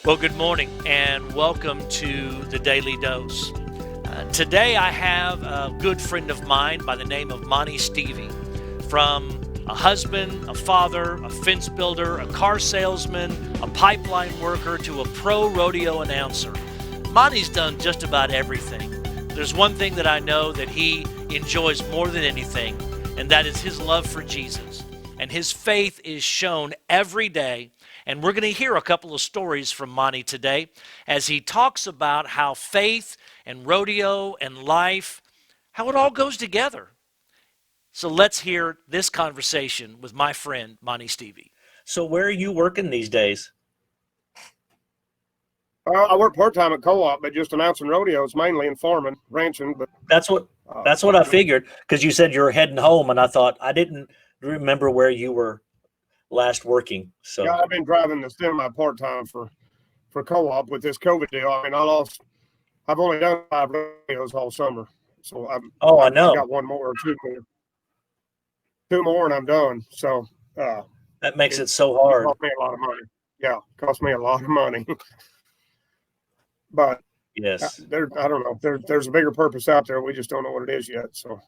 Well, good morning and welcome to the Daily Dose. Today I have a good friend of mine by the name of Monty Stueve. From a husband, a father, a fence builder, a car salesman, a pipeline worker, to a pro rodeo announcer. Monty's done just about everything. There's one thing that I know that he enjoys more than anything, and that is his love for Jesus. And his faith is shown every day. And we're going to hear a couple of stories from Monty today as he talks about how faith and rodeo and life, how it all goes together. So let's hear this conversation with my friend, Monty Stueve. So where are you working these days? I work part-time at co-op, but just announcing rodeos, mainly in farming, ranching. But That's what uh, that's what I figured, because you said you were heading home, and I thought I didn't remember where you were last working. yeah, So, I've been driving the semi part-time for co-op with this COVID deal. I mean, I've only done 5 rodeos all summer, so oh, I I know got one more or two more, and I'm done. So uh, that makes it it so it hard. cost me a lot of money. Yeah, it cost me a lot of money. But Yes. I don't know. There's a bigger purpose out there. We just don't know what it is yet. So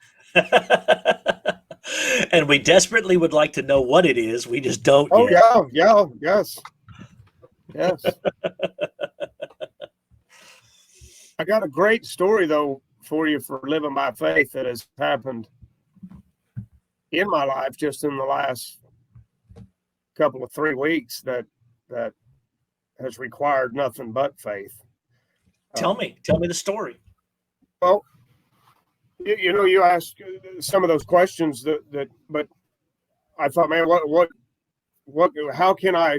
And we desperately would like to know what it is. We just don't oh yet. yes. I got a great story though for you for living by faith that has happened in my life just in the last couple of 3 weeks that has required nothing but faith. Tell Uh, me. Tell me the story. well, you asked some of those questions but I thought, man, what, how can I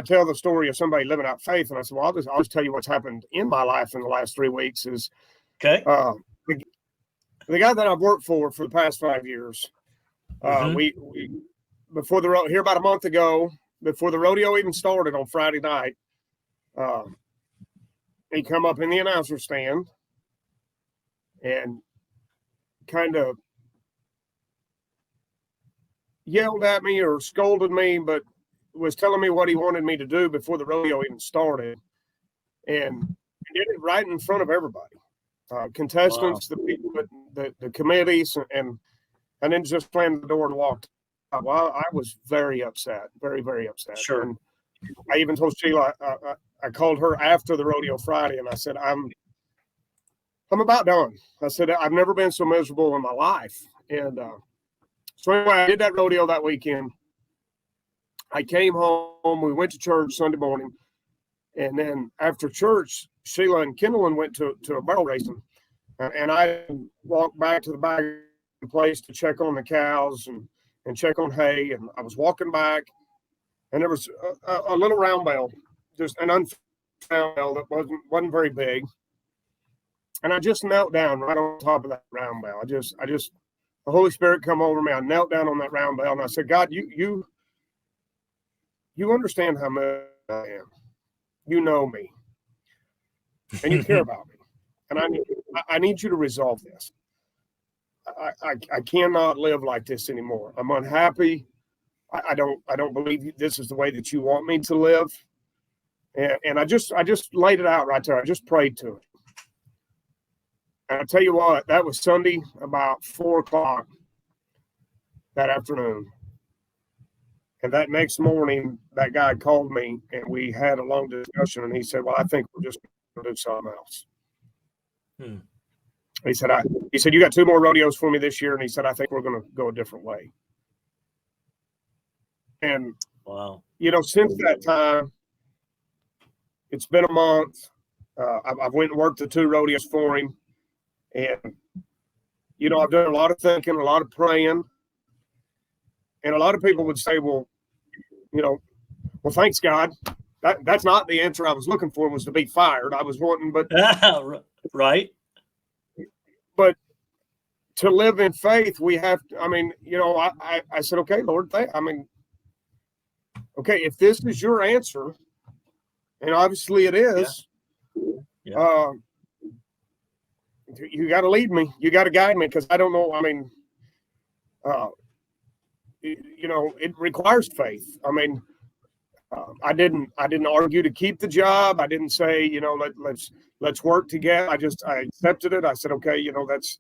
tell the story of somebody living out faith? And I said, well, I'll just tell you what's happened in my life in the last 3 weeks is Okay. uh, the, the guy that I've worked for the past 5 years. Mm-hmm. We before here about a month ago, before the rodeo even started on Friday night, uh, he come up in the announcer stand and kind of yelled at me or scolded me, but was telling me what he wanted me to do before the rodeo even started, and he did it right in front of everybody, Wow. contestants, the people, the committees, and then just slammed the door and walked out. Well, I was very upset, very, very upset. Sure. And I even told Sheila, I called her after the rodeo Friday, and I said, I'm about done. I said, I've never been so miserable in my life. And so anyway, I did that rodeo that weekend. I came home. We went to church Sunday morning. And then after church, Sheila and Kendall went to a barrel racing. And I walked back to the back place to check on the cows and check on hay. And I was walking back, and there was a little round bell, just an unfound bell that wasn't very big. And I just knelt down right on top of that round bell. The Holy Spirit come over me. I knelt down on that round bell, and I said, God, you understand how much I am. You know me, and you care about me, and I need you to resolve this. I cannot live like this anymore. I'm unhappy. I don't believe this is the way that you want me to live. And I just laid it out right there. I just prayed to it. And I tell you what, that was Sunday about 4 o'clock that afternoon. And that next morning, that guy called me and we had a long discussion. And he said, well, I think we're just going to do something else. Hmm. He said, you got 2 more rodeos for me this year. And he said, I think we're going to go a different way. And, Wow. Since that time, it's been a month. I've went and worked the 2 rodeos for him. And, I've done a lot of thinking, a lot of praying. And a lot of people would say, well, thanks, God. That's not the answer I was looking for, was to be fired. I was wanting, Right. But to live in faith, we have to, I said, okay, Lord, okay, if this is your answer, and obviously it is, Yeah. you got to lead me. You got to guide me, because I don't know. It requires faith. I didn't argue to keep the job. I didn't say, let's work together. I accepted it. I said, okay, that's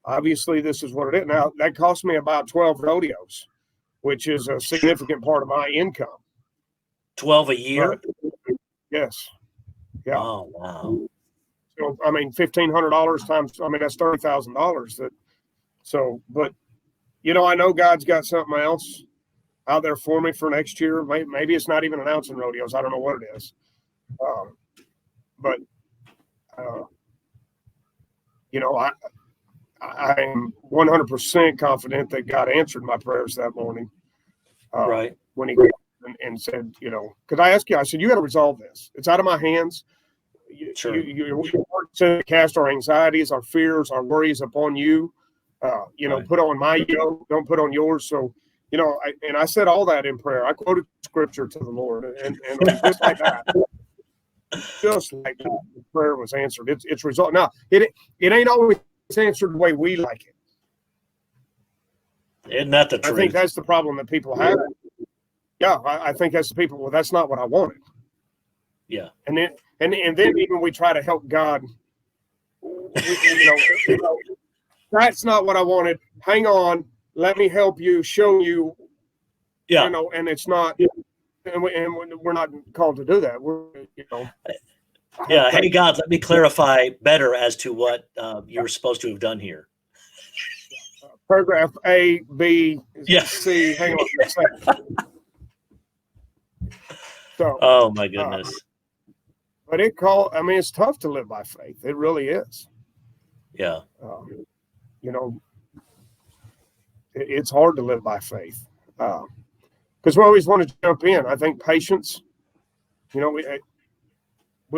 obviously this is what it is. Now that cost me about 12 rodeos, which is a significant part of my income. 12 a year? Yes. Yeah. Oh, wow. So, I mean, $1,500 times, that's $30,000 but I know God's got something else out there for me for next year. Maybe it's not even announcing rodeos. I don't know what it is. But I am 100% confident that God answered my prayers that morning. Right. When he and said, because I asked you, I said, you got to resolve this. It's out of my hands. Sure. You to cast our anxieties, our fears, our worries upon you. Right. Put on my yoke, don't put on yours. So, I said all that in prayer. I quoted scripture to the Lord, and just like that, the prayer was answered. It's result. Now, it ain't always answered the way we like it. Isn't that the truth? I think that's the problem that people have. Yeah, I think that's the people. Well, that's not what I wanted. Yeah. And then even we try to help God. That's not what I wanted. Hang on, let me help you, show you. Yeah. And it's not. And we're not called to do that. Yeah. Hey, God, let me clarify better as to what you were supposed to have done here. Paragraph A, B, Yeah. C. Hang on a second. So. Oh my goodness. But it's tough to live by faith. It really is. Yeah. It's hard to live by faith because we always want to jump in. I think patience. When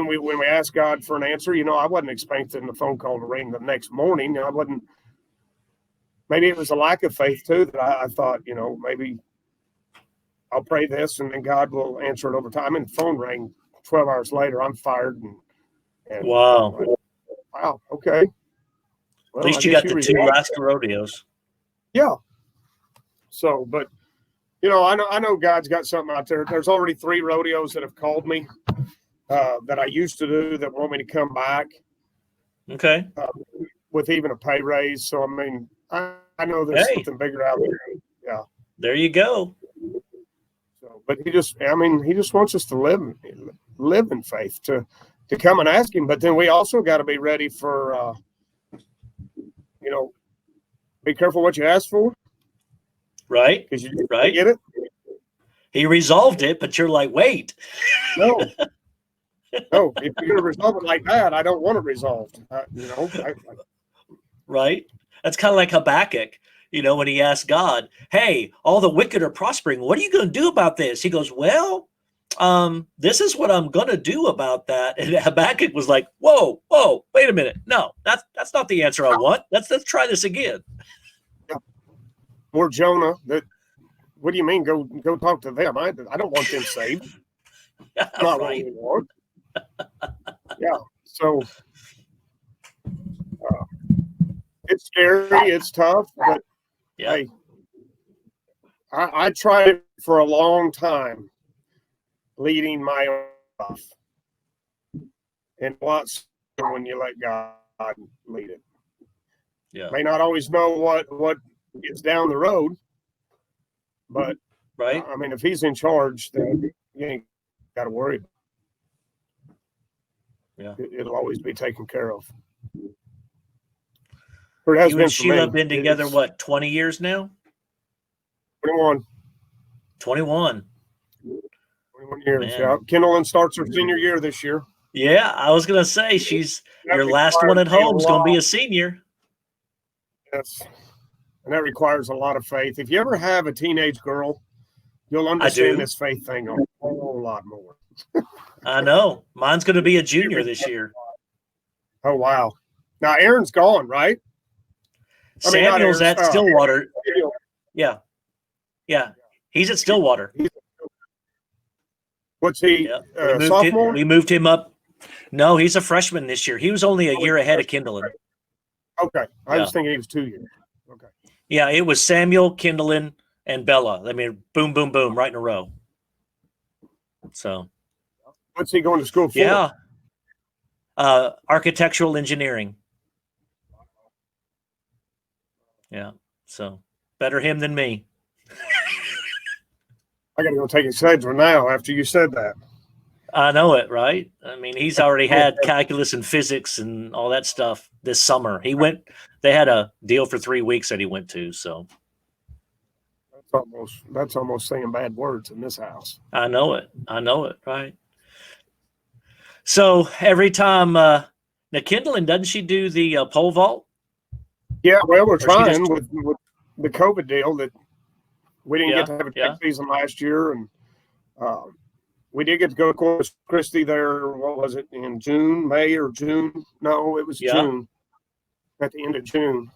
we ask God for an answer, I wasn't expecting the phone call to ring the next morning. I wasn't. Maybe it was a lack of faith too that I thought, maybe I'll pray this and then God will answer it over time. And the phone rang 12 hours later. I'm fired. And wow. Wow. Okay. Well, at least you got the two last rodeos. Yeah. So, but I know God's got something out there. There's already 3 rodeos that have called me that I used to do that want me to come back. Okay. With even a pay raise. So, I know there's something bigger out there. Yeah. There you go. So, but he just wants us to live in faith, to come and ask him. But then we also got to be ready for, be careful what you ask for. Right. Because you get it. He resolved it, but you're like, wait. No, if you're going to resolve it like that, I don't want it resolved. Right. That's kind of like Habakkuk, when he asked God, hey, all the wicked are prospering. What are you going to do about this? He goes, well, this is what I'm going to do about that. And Habakkuk was like, whoa, wait a minute. No, that's not the answer I want. Let's try this again. Yeah. Or Jonah, what do you mean? Go talk to them. I don't want them saved. Not right. What we want. Yeah. So it's scary. It's tough, but hey, I tried for a long time leading my own life, and lots when you let God lead it. Yeah. May not always know what is down the road, but right. If he's in charge, then you ain't got to worry. Yeah. It'll always be taken care of. Or it has you been and Sheila have been together, what, 20 years now? 21. 21. 21 years. Man. Yeah. Kindle starts her senior year this year. Yeah, I was going to say, she's your last one at home is going to be a senior. Yes. And that requires a lot of faith. If you ever have a teenage girl, you'll understand this faith thing a whole lot more. I know. Mine's going to be a junior this year. Oh, wow. Now, Aaron's gone, right? Samuel's at Stillwater. Yeah. Yeah. He's at Stillwater. What's he, sophomore? We moved him up. No, he's a freshman this year. He was only a year ahead of Kindlen. Okay. I was thinking he was 2 years. Okay. Yeah, it was Samuel, Kindlen, and Bella. Boom, boom, boom, right in a row. So, What's he going to school for? yeah, architectural engineering. Yeah, so better him than me. I got to go take his schedule now after you said that. I know it, right? I mean, he's already had calculus and physics and all that stuff this summer. They had a deal for 3 weeks that he went to. So that's almost saying bad words in this house. I know it, right? So every time, now Kindlin, doesn't she do the pole vault? Yeah, well, we're trying with the COVID deal that we didn't get to have a tech season last year, and we did get to go to Corpus Christi there. What was it, in May or June? No, it was June, at the end of June,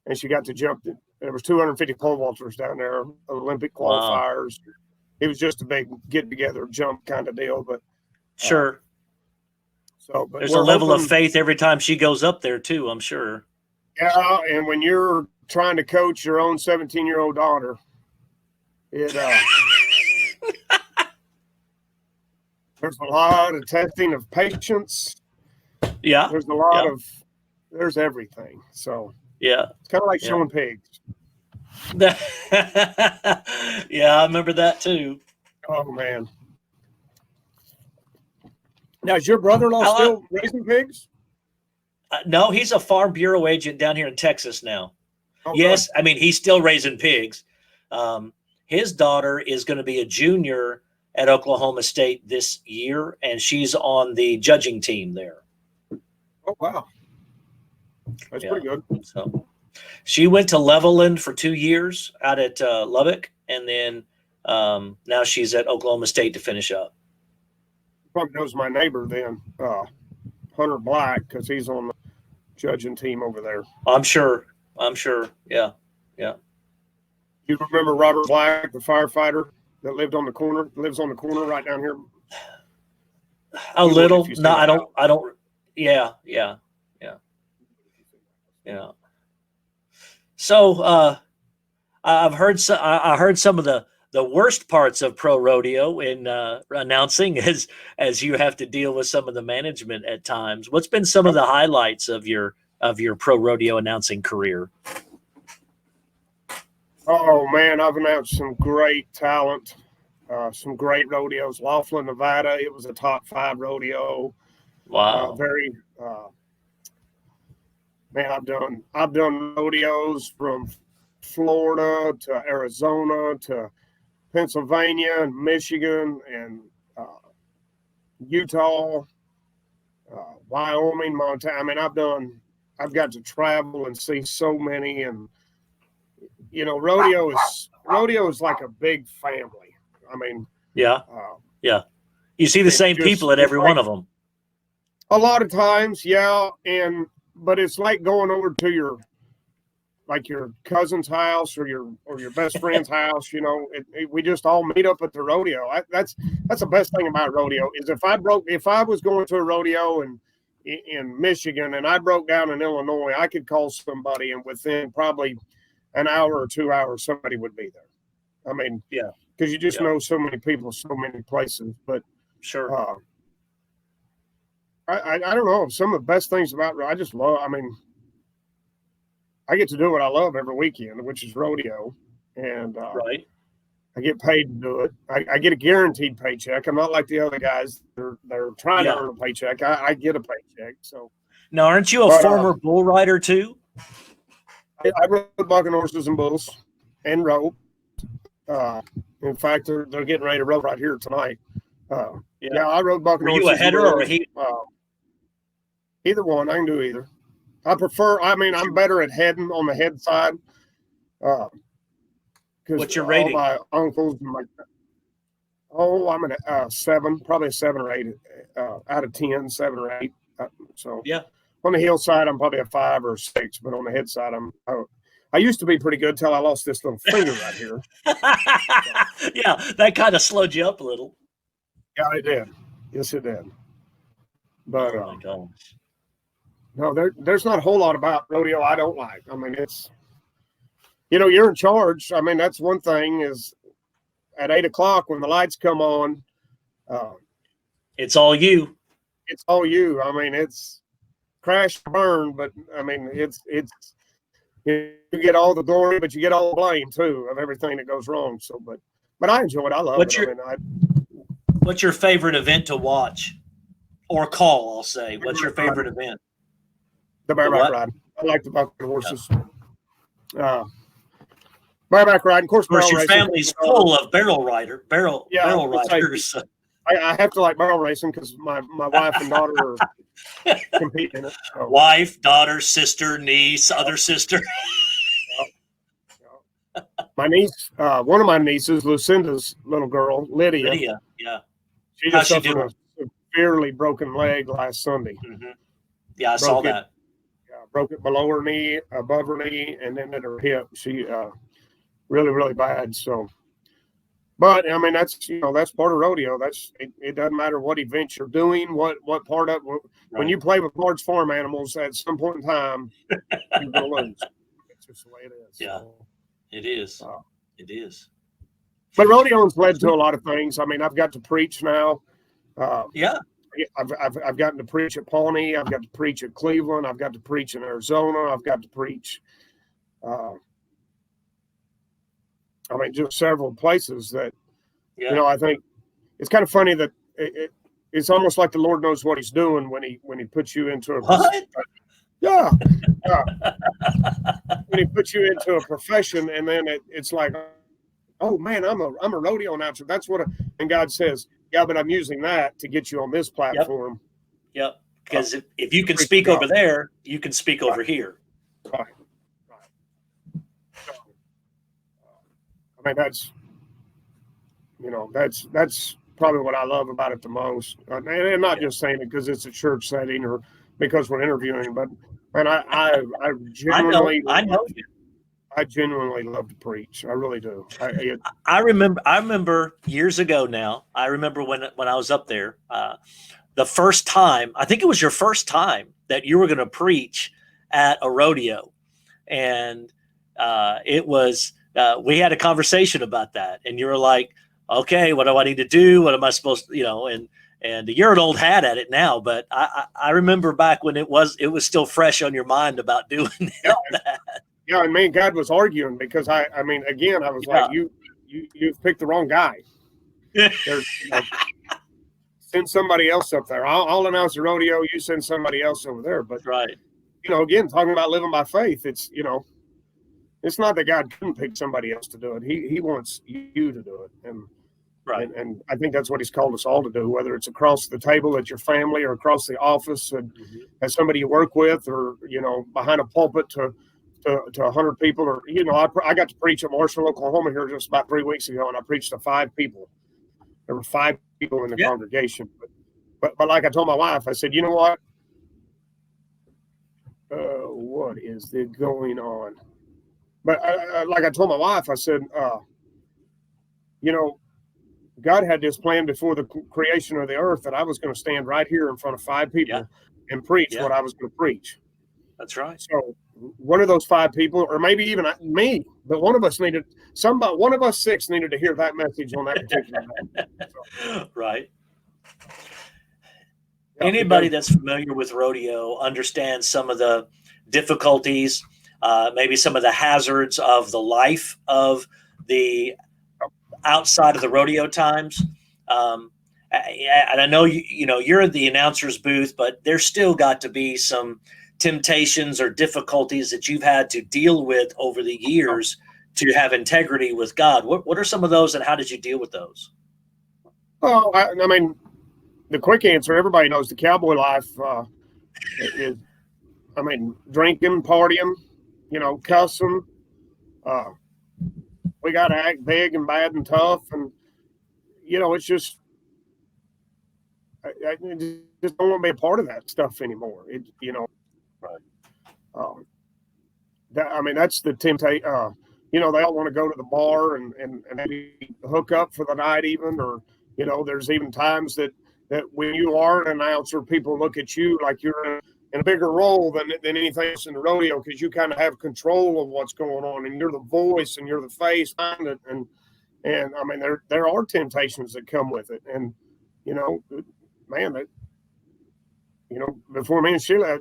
and she got to jump. There was 250 pole vaulters down there, Olympic qualifiers. Wow. It was just a big get together jump kind of deal, but sure. So, but there's a level of faith every time she goes up there too, I'm sure. Yeah, and when you're trying to coach your own 17-year-old daughter, there's a lot of testing of patience. Yeah. There's a lot of there's everything. So yeah, it's kind of like showing pigs. Yeah, I remember that too. Oh man. Now, is your brother-in-law still raising pigs? No, he's a Farm Bureau agent down here in Texas now. Okay. Yes, I mean, he's still raising pigs. His daughter is going to be a junior at Oklahoma State this year, and she's on the judging team there. Oh, wow. That's pretty good. So she went to Levelland for 2 years out at Lubbock, and then now she's at Oklahoma State to finish up. Probably knows my neighbor then, Hunter Black, because he's on the judging team over there. I'm sure. Yeah. You remember Robert Black, the firefighter that lives on the corner right down here? A little. No, I don't. Yeah. So I heard some of the worst parts of pro rodeo in announcing as you have to deal with some of the management at times. What's been some of the highlights of your pro rodeo announcing career? Oh man, I've announced some great talent, some great rodeos. Laughlin, Nevada, it was a top 5 rodeo. Wow. Man, I've done rodeos from Florida to Arizona to Pennsylvania and Michigan and Utah, Wyoming, Montana. I mean, I've got to travel and see so many, and rodeo is like a big family. I mean, yeah. You see the same people at every one of them. A lot of times, yeah, but it's like going over to your cousin's house or your best friend's house. We just all meet up at the rodeo. That's the best thing about rodeo is if I was going to a rodeo in Michigan and I broke down in Illinois, I could call somebody and within probably an hour or 2 hours, somebody would be there. I mean, yeah, because you just know so many people, so many places. But sure, I don't know. Some of the best things about I just love. I mean, I get to do what I love every weekend, which is rodeo, and right. I get paid to do it. I get a guaranteed paycheck. I'm not like the other guys. They're trying to earn a paycheck. I get a paycheck. So now, aren't you a former bull rider too? I rode bucking horses and bulls and rope. In fact, they're getting ready to rope right here tonight. Yeah, I rode bucking horses. Were you a header or a heat? Either one. I can do either. I'm better at heading on the head side. What's your rating? All my uncles and I'm at a 7, probably a 7 or 8 out of 10, 7 or 8. So yeah. On the heel side, I'm probably a 5 or 6, but on the head side, I used to be pretty good till I lost this little finger right here. Yeah, that kind of slowed you up a little. Yeah, it did. Yes, it did. But oh my gosh. No, there's not a whole lot about rodeo I don't like. I mean, it's, you're in charge. I mean, that's one thing is at 8 o'clock when the lights come on, Uh, It's all you. it's all you. I mean, it's crash and burn, but I mean, it's you get all the glory, but you get all the blame too of everything that goes wrong. So, but I enjoy it. I love What's it. your I mean, What's your favorite event to watch or call? I'll say. What's your favorite event? the The bareback what? ride. I like the bucking horses. Bareback ride, of course, Of course, barrel your racing. family's full of barrel Yeah, I was barrel gonna say, riders. I have to like barrel racing because my wife and daughter are competing in it. So, Wife, daughter, sister, niece, other sister. my niece, one of my nieces, Lucinda's little girl, Lydia, Lydia, yeah. she How's just she suffered doing? a severely broken leg last Sunday. Mm-hmm. Yeah, I saw that. Broke it below her knee, above her knee, and then at her hip. She really, really bad. So, but I mean, that's part of rodeo. It doesn't matter what event you're doing, what part of when Right. you play with large farm animals. At some point in time, you're gonna lose. It's just the way it is. Yeah, So, it is. It is. but rodeo's led to a lot of things. I mean, I've got to preach now. Yeah. I've gotten to preach at Pawnee. I've got to preach at Cleveland. I've got to preach in Arizona. I've got to preach. I mean, just several places that, Yeah. I think it's kind of funny that it's almost like the Lord knows what He's doing when He puts you into a What? yeah, when He puts you into a profession, and then it's like, oh man, I'm a rodeo announcer. That's what, and God says, yeah, but I'm using that to get you on this platform. Yep. Because if you can speak over there, you can speak over here. Right. So, I mean, that's probably what I love about it the most. And I'm not just saying it because it's a church setting or because we're interviewing, but man, I genuinely I know. I genuinely love to preach. I really do. I remember years ago now. I remember when I was up there, the first time. I think it was your first time that you were going to preach at a rodeo, and it was. We had a conversation about that, and you were like, "Okay, what do I need to do? What am I supposed to, And you're an old hat at it now, but I remember back when it was still fresh on your mind about doing that. Yeah, and me and God was arguing because I mean, again, I was like, you've picked the wrong guy. There's, send somebody else up there. I'll announce the rodeo. You send somebody else over there. But right, again, talking about living by faith, it's it's not that God couldn't pick somebody else to do it. He wants you to do it, and right, and I think that's what He's called us all to do. Whether it's across the table at your family or across the office and as somebody you work with, or behind a pulpit to 100 people, or I got to preach at Marshall, Oklahoma here just about 3 weeks ago, and I preached to 5 people. There were 5 people in the congregation, but like I told my wife, I said, you know what? What is going on? But like I told my wife, I said, God had this plan before the creation of the earth that I was going to stand right here in front of 5 people and preach what I was going to preach. That's right. So one of those 5 people, or maybe even me, but one of us one of us 6 needed to hear that message on that particular night. So, right. Yeah, anybody that's familiar with rodeo understands some of the difficulties, maybe some of the hazards of the life of the outside of the rodeo times. And I know you're in the announcer's booth, but there's still got to be some temptations or difficulties that you've had to deal with over the years to have integrity with God. What are some of those, and how did you deal with those? Well, I mean, the quick answer, everybody knows the cowboy life is, I mean, drinking, partying, cussing. We got to act big and bad and tough. And, it's just, I just don't want to be a part of that stuff anymore. Right. I mean, that's the temptation. They all want to go to the bar and maybe hook up for the night even, or, there's even times that when you are an announcer, people look at you like you're in a bigger role than anything else in the rodeo, because you kind of have control of what's going on, and you're the voice and you're the face behind it. And I mean, there are temptations that come with it. And you know, man, that, you know, before me and Sheila,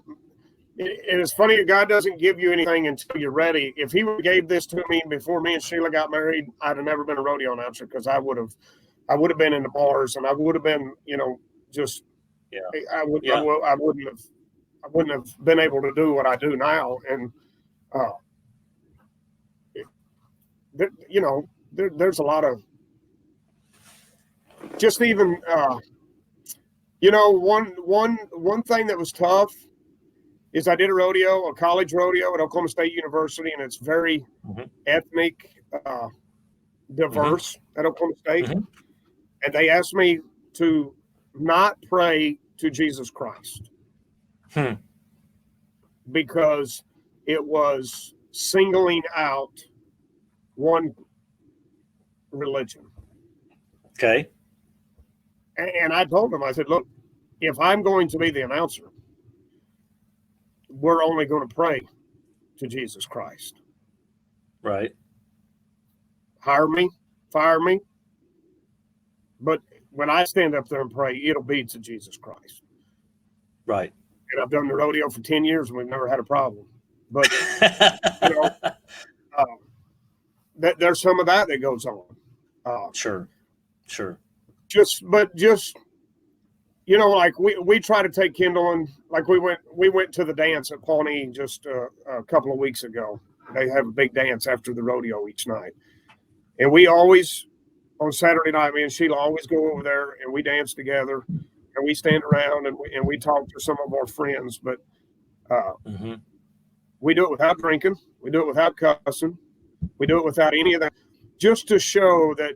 it is funny that God doesn't give you anything until you're ready. If he gave this to me before me and Sheila got married, I'd have never been a rodeo announcer, because I would have been in the bars, and I would have been, you know, just, Yeah. I wouldn't have been able to do what I do now. And, you know, there's a lot of, just even, you know, one thing that was tough is I did a college rodeo at Oklahoma State University, and it's very ethnic, diverse at Oklahoma State. And they asked me to not pray to Jesus Christ because it was singling out one religion. Okay. And I told them, I said, look, if I'm going to be the announcer, we're only going to pray to Jesus Christ. Right. Hire me, fire me. But when I stand up there and pray, it'll be to Jesus Christ. Right. And I've done the rodeo for 10 years and we've never had a problem. But, you know, there's some of that goes on. Sure. Just, you know, like we try to take Kendall, like we went to the dance at Pawnee just a couple of weeks ago. They have a big dance after the rodeo each night. And we always, on Saturday night, me and Sheila always go over there and we dance together and we stand around and we talk to some of our friends. But we do it without drinking. We do it without cussing. We do it without any of that, just to show that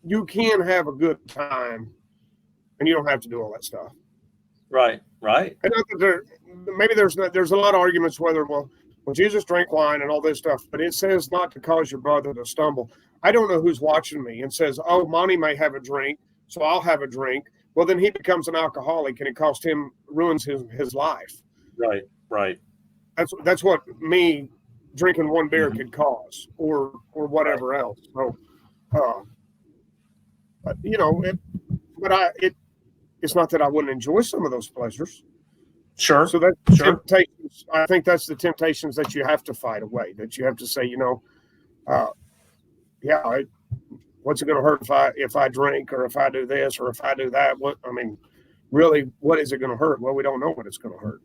you can have a good time and you don't have to do all that stuff. Right. And maybe there's a lot of arguments whether, well, Jesus drank wine and all this stuff, but it says not to cause your brother to stumble. I don't know who's watching me and says, oh, Monty may have a drink, so I'll have a drink. Well, then he becomes an alcoholic and it ruins his life. Right. That's what me drinking one beer could cause, or whatever else. So, you know, it's not that I wouldn't enjoy some of those pleasures. Sure. So that's temptations. I think that's the temptations that you have to fight away, that you have to say, you know, what's it going to hurt if I drink, or if I do this, or if I do that? Really, what is it going to hurt? Well, we don't know what it's going to hurt.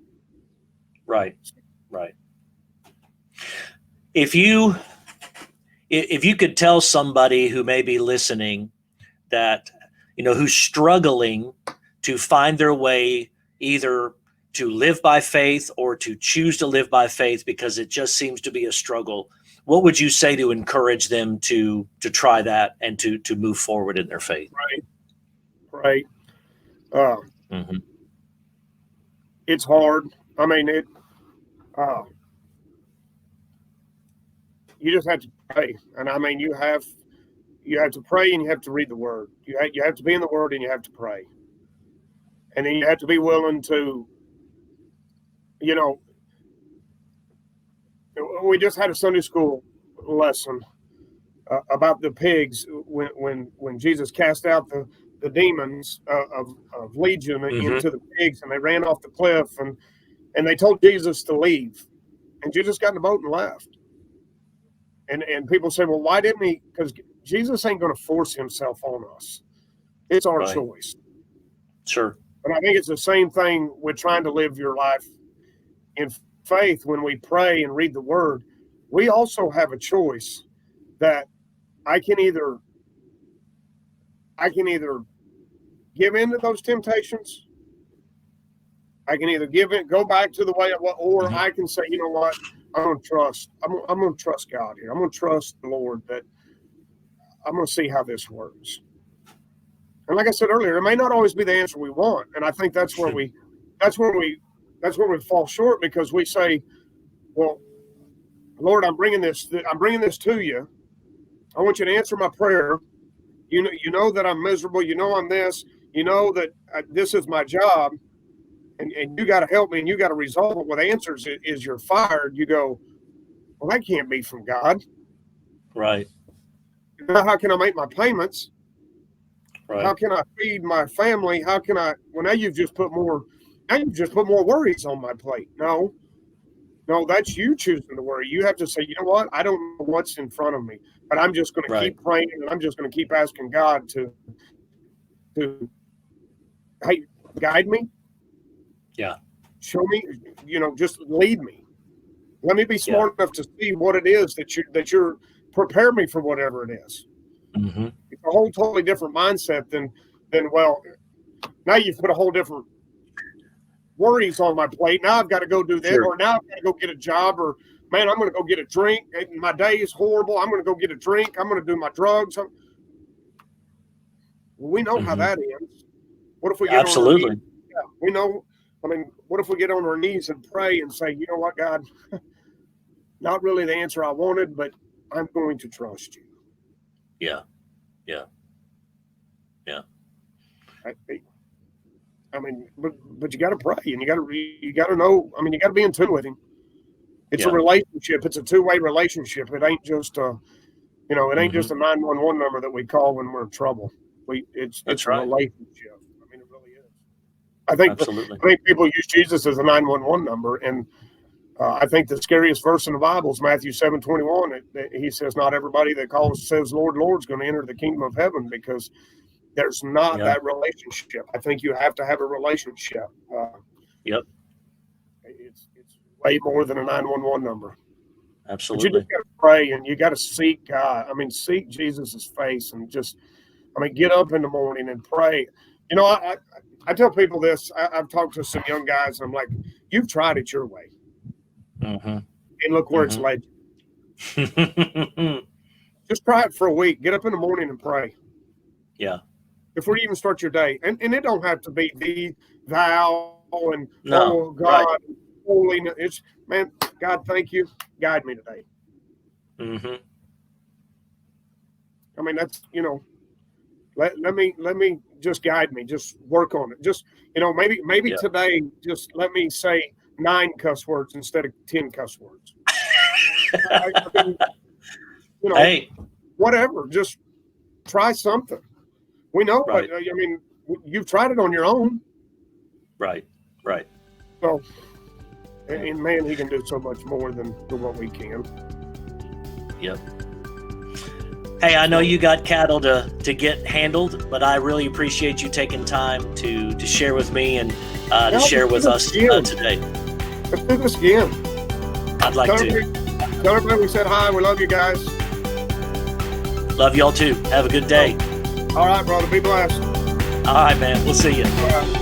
Right. If you could tell somebody who may be listening that, you know, who's struggling to find their way either to live by faith or to choose to live by faith because it just seems to be a struggle, what would you say to encourage them to try that and to move forward in their faith? Right. It's hard. I mean, you just have to pray. And I mean, you have to pray and you have to read the word. You have to be in the word and you have to pray. And then you have to be willing to, you know, we just had a Sunday school lesson about the pigs when Jesus cast out the demons of Legion into the pigs, and they ran off the cliff, and they told Jesus to leave, and Jesus got in the boat and left. And people say, well, why didn't he? Because Jesus ain't going to force himself on us. It's our choice. Sure. But I think it's the same thing with trying to live your life in faith. When we pray and read the word, we also have a choice that I can either give in to those temptations. I can either go back to the way or I can say, you know what, I'm going to trust God here. I'm going to trust the Lord that I'm going to see how this works. And like I said earlier, it may not always be the answer we want. And I think that's where we fall short, because we say, well, Lord, I'm bringing this to you. I want you to answer my prayer. You know that I'm miserable. You know I'm this. You know that this is my job, and you got to help me, and you got to resolve it. With answers is you're fired. You go, well, that can't be from God. Right. Now, how can I make my payments? Right. How can I feed my family? How can I? Well, now you've just put more worries on my plate. No, that's you choosing to worry. You have to say, you know what? I don't know what's in front of me, but I'm just going to Right. keep praying, and I'm just going to keep asking God to hey, guide me. Yeah. Show me, just lead me. Let me be smart enough to see what it is that you're prepare me for whatever it is. Mm-hmm. It's a whole totally different mindset than well, now you've put a whole different worries on my plate. Now I've got to go do that, Sure. or now I've got to go get a job, or man, I'm going to go get a drink. My day is horrible. I'm going to go get a drink. I'm going to do my drugs. Well, we know how that ends. What if we get on our knees? Absolutely. Yeah, we know. I mean, what if we get on our knees and pray and say, you know what, God, not really the answer I wanted, but I'm going to trust you. Yeah. I mean, but you got to pray, and you got to know. I mean, you got to be in tune with Him. It's a relationship. It's a two-way relationship. It ain't just it ain't just a 911 number that we call when we're in trouble. It's a relationship. I mean, it really is. I think people use Jesus as a 911 number, and I think the scariest verse in the Bible is Matthew 7:21. He says, "Not everybody that says Lord, Lord is going to enter the kingdom of heaven," because there's not that relationship. I think you have to have a relationship. Yep. It's way more than a 911 number. Absolutely. But you just got to pray, and you got to seek God. I mean, seek Jesus' face, and get up in the morning and pray. You know, I tell people this. I've talked to some young guys, and I'm like, you've tried it your way. And look where it's led you. Just try it for a week. Get up in the morning and pray. Yeah. Before you even start your day. And it don't have to be thee, thou, and No, God, holiness. It's, man, God, thank you. Guide me today. I mean, that's, let me just guide me. Just work on it. Just, maybe today, just let me say 9 cuss words instead of 10 cuss words. I mean, hey, whatever. Just try something. We know, but I mean, you've tried it on your own. Right. So, and man, He can do so much more than what we can. Yep. Hey, I know you got cattle to get handled, but I really appreciate you taking time to share with me and to share with us today. Let's do this again. I'd like to. Tell everybody we said hi. We love you guys. Love y'all too. Have a good day. All right, brother. Be blessed. All right, man. We'll see you. All right.